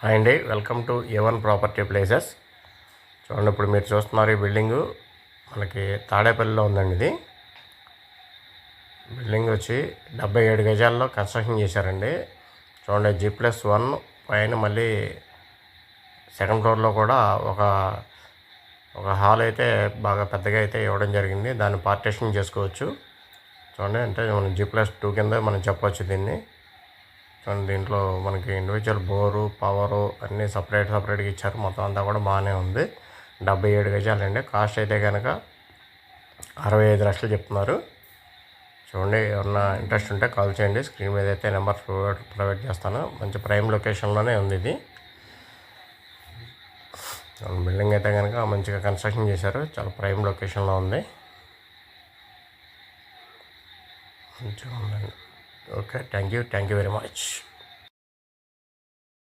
Hi అండి, welcome to A1 property places. చూడండి, ఇప్పుడు మీరు చూస్తున్నారు ఈ బిల్డింగు మనకి తాడేపల్లిలో ఉందండి. ఇది బిల్డింగ్ వచ్చి 77 గజాల్లో కన్స్ట్రక్షన్ చేశారండి. చూడండి, G+1 పైన మళ్ళీ సెకండ్ ఫ్లోర్లో కూడా ఒక హాల్ అయితే బాగా పెద్దగా అయితే ఇవ్వడం జరిగింది. దాన్ని పార్టీషన్ చేసుకోవచ్చు. చూడండి, అంటే మనం G+2 కింద మనం చెప్పవచ్చు దీన్ని. చూడండి, దీంట్లో మనకి ఇండివిజువల్ బోరు, పవరు అన్నీ సపరేట్గా ఇచ్చారు. మొత్తం అంతా కూడా బాగానే ఉంది. 77 గజాలండి. కాస్ట్ అయితే కనుక 65 లక్షలు చెప్తున్నారు. చూడండి, ఎవరన్నా ఇంట్రెస్ట్ ఉంటే కాల్ చేయండి. స్క్రీన్ మీద అయితే నెంబర్ ప్రొవైడ్ చేస్తాను. మంచి ప్రైమ్ లొకేషన్లోనే ఉంది ఇది. బిల్డింగ్ అయితే కనుక మంచిగా కన్స్ట్రక్షన్ చేశారు. చాలా ప్రైమ్ లొకేషన్లో ఉంది. మంచిగా ఉందండి. Okay, thank you very much.